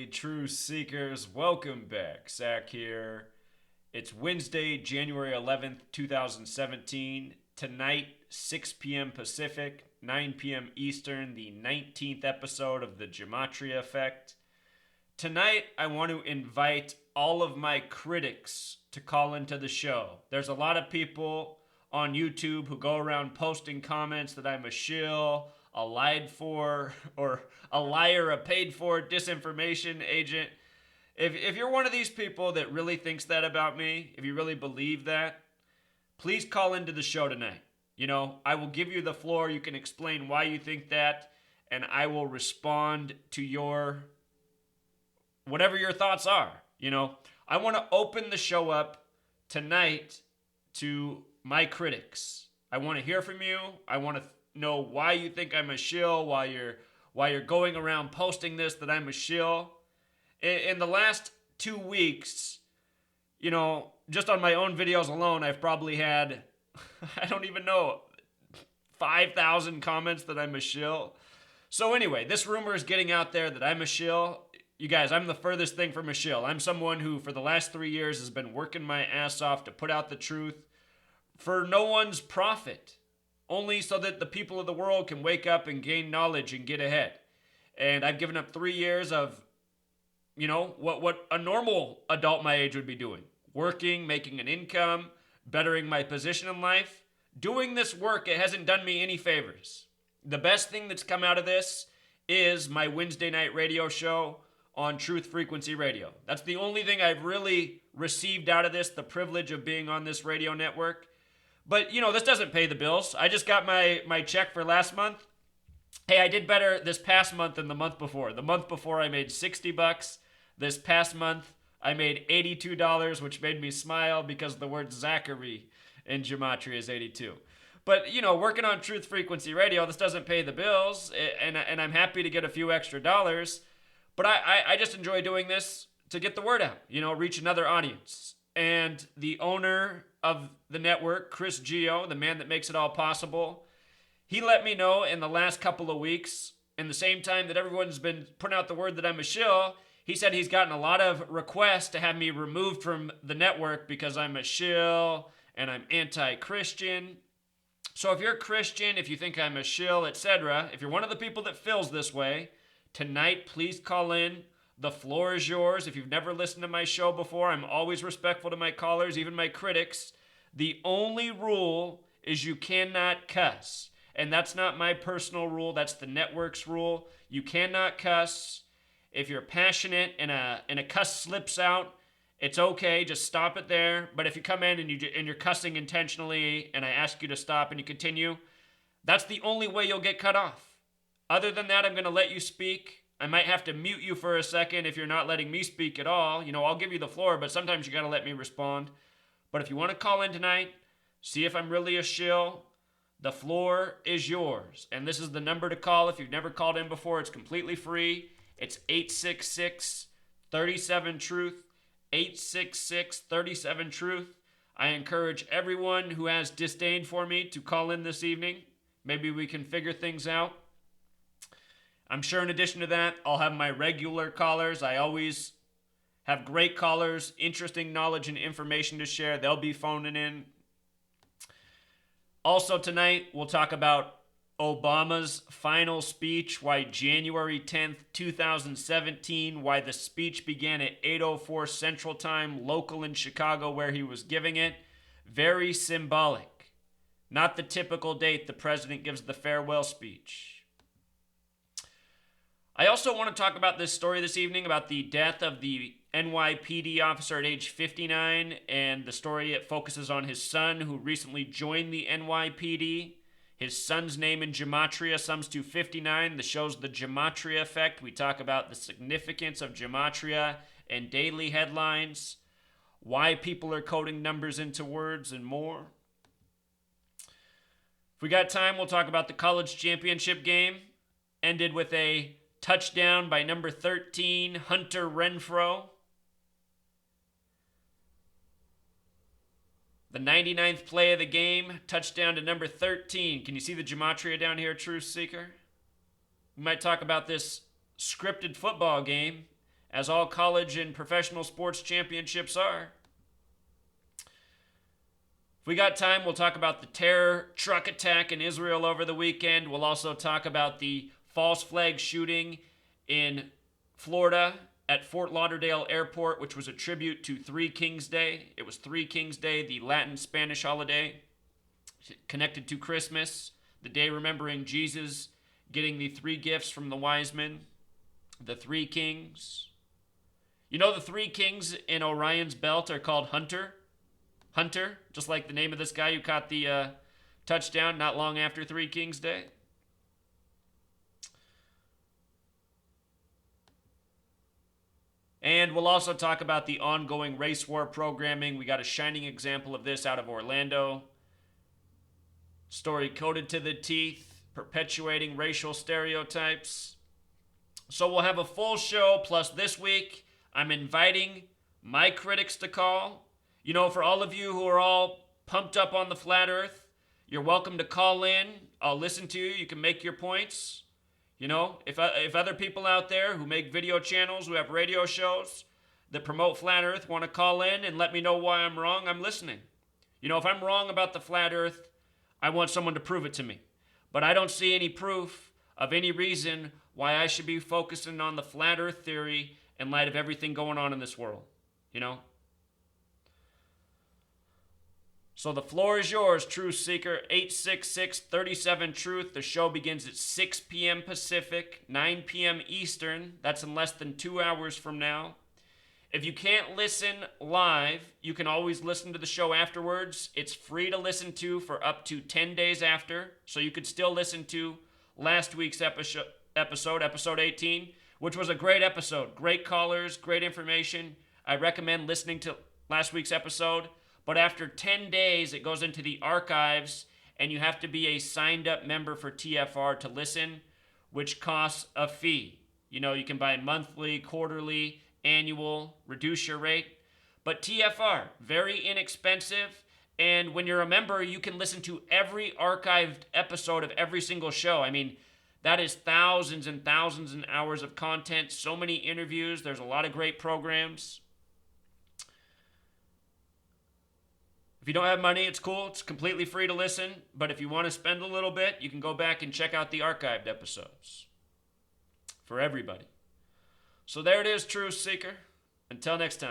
Truth Seekers. Welcome back. Zach here. It's Wednesday, January 11th, 2017. Tonight, 6 p.m. Pacific, 9 p.m. Eastern, the 19th episode of the Gematria Effect. Tonight, I want to invite all of my critics to call into the show. There's a lot of people on YouTube who go around posting comments that I'm a shill, a lied for, or a liar, a paid for disinformation agent. If you're one of these people that really thinks that about me, if you really believe that, please call into the show tonight. I will give you the floor. You can explain why you think that, and I will respond to your whatever your thoughts are. I want to open the show up tonight to my critics. I want to hear from you. I want to know why you think I'm a shill, why you're going around posting this that I'm a shill. In the last 2 weeks, just on my own videos alone, I've probably had, I don't even know, 5,000 comments that I'm a shill. So anyway, this rumor is getting out there that I'm a shill. You guys, I'm the furthest thing from a shill. I'm someone who, for the last 3 years, has been working my ass off to put out the truth for no one's profit, only so that the people of the world can wake up and gain knowledge and get ahead. And I've given up 3 years of, what a normal adult my age would be doing. Working, making an income, bettering my position in life. Doing this work, it hasn't done me any favors. The best thing that's come out of this is my Wednesday night radio show on Truth Frequency Radio. That's the only thing I've really received out of this, the privilege of being on this radio network. But, this doesn't pay the bills. I just got my check for last month. Hey, I did better this past month than the month before. The month before I made $60. This past month I made $82, which made me smile because the word Zachary in Gematria is 82. But, working on Truth Frequency Radio, this doesn't pay the bills, and I'm happy to get a few extra dollars. But I just enjoy doing this to get the word out, reach another audience. And the owner of the network, Chris Geo, the man that makes it all possible, he let me know in the last couple of weeks, in the same time that everyone's been putting out the word that I'm a shill, he said he's gotten a lot of requests to have me removed from the network because I'm a shill and I'm anti-Christian. So if you're a Christian, if you think I'm a shill, etc., if you're one of the people that feels this way, tonight, please call in. The floor is yours. If you've never listened to my show before, I'm always respectful to my callers, even my critics. The only rule is you cannot cuss. And that's not my personal rule. That's the network's rule. You cannot cuss. If you're passionate and a cuss slips out, it's okay. Just stop it there. But if you come in and you're cussing intentionally and I ask you to stop and you continue, that's the only way you'll get cut off. Other than that, I'm going to let you speak. I might have to mute you for a second if you're not letting me speak at all. I'll give you the floor, but sometimes you got to let me respond. But if you want to call in tonight, see if I'm really a shill, the floor is yours. And this is the number to call. If you've never called in before, it's completely free. It's 866-37-TRUTH, 866-37-TRUTH. I encourage everyone who has disdain for me to call in this evening. Maybe we can figure things out. I'm sure in addition to that, I'll have my regular callers. I always have great callers, interesting knowledge and information to share. They'll be phoning in. Also tonight, we'll talk about Obama's final speech, why January 10th, 2017, why the speech began at 8:04 Central Time, local in Chicago where he was giving it. Very symbolic. Not the typical date the president gives the farewell speech. I also want to talk about this story this evening about the death of the NYPD officer at age 59, and the story, it focuses on his son who recently joined the NYPD. His son's name in Gematria sums to 59. The show's The Gematria Effect. We talk about the significance of Gematria and daily headlines, why people are coding numbers into words, and more. If we got time, we'll talk about the college championship game. Ended with a touchdown by number 13, Hunter Renfrow. The 99th play of the game, touchdown to number 13. Can you see the Gematria down here, Truth Seeker? We might talk about this scripted football game as all college and professional sports championships are. If we got time, we'll talk about the terror truck attack in Israel over the weekend. We'll also talk about the false flag shooting in Florida at Fort Lauderdale Airport, which was a tribute to Three Kings Day. It was Three Kings Day, the Latin Spanish holiday connected to Christmas, the day remembering Jesus getting the three gifts from the wise men, the three kings. You know the three kings in Orion's belt are called Hunter, just like the name of this guy who caught the touchdown not long after Three Kings Day. And we'll also talk about the ongoing race war programming. We got a shining example of this out of Orlando. Story coded to the teeth, perpetuating racial stereotypes. So we'll have a full show, plus this week I'm inviting my critics to call. You know, for all of you who are all pumped up on the flat earth, you're welcome to call in. I'll listen to you. You can make your points. You know, if other people out there who make video channels, who have radio shows that promote flat earth want to call in and let me know why I'm wrong, I'm listening. You know, if I'm wrong about the flat earth, I want someone to prove it to me. But I don't see any proof of any reason why I should be focusing on the flat earth theory in light of everything going on in this world. You know? So the floor is yours, Truth Seeker. 866-37-TRUTH. The show begins at 6 p.m. Pacific, 9 p.m. Eastern. That's in less than 2 hours from now. If you can't listen live, you can always listen to the show afterwards. It's free to listen to for up to 10 days after. So you could still listen to last week's episode, episode 18, which was a great episode. Great callers, great information. I recommend listening to last week's episode. But after 10 days, it goes into the archives, and you have to be a signed-up member for TFR to listen, which costs a fee. You know, you can buy monthly, quarterly, annual, reduce your rate. But TFR, very inexpensive, and when you're a member, you can listen to every archived episode of every single show. I mean, that is thousands and thousands of hours of content, so many interviews. There's a lot of great programs. If you don't have money, it's cool. It's completely free to listen. But if you want to spend a little bit, you can go back and check out the archived episodes for everybody. So there it is, Truth Seeker. Until next time.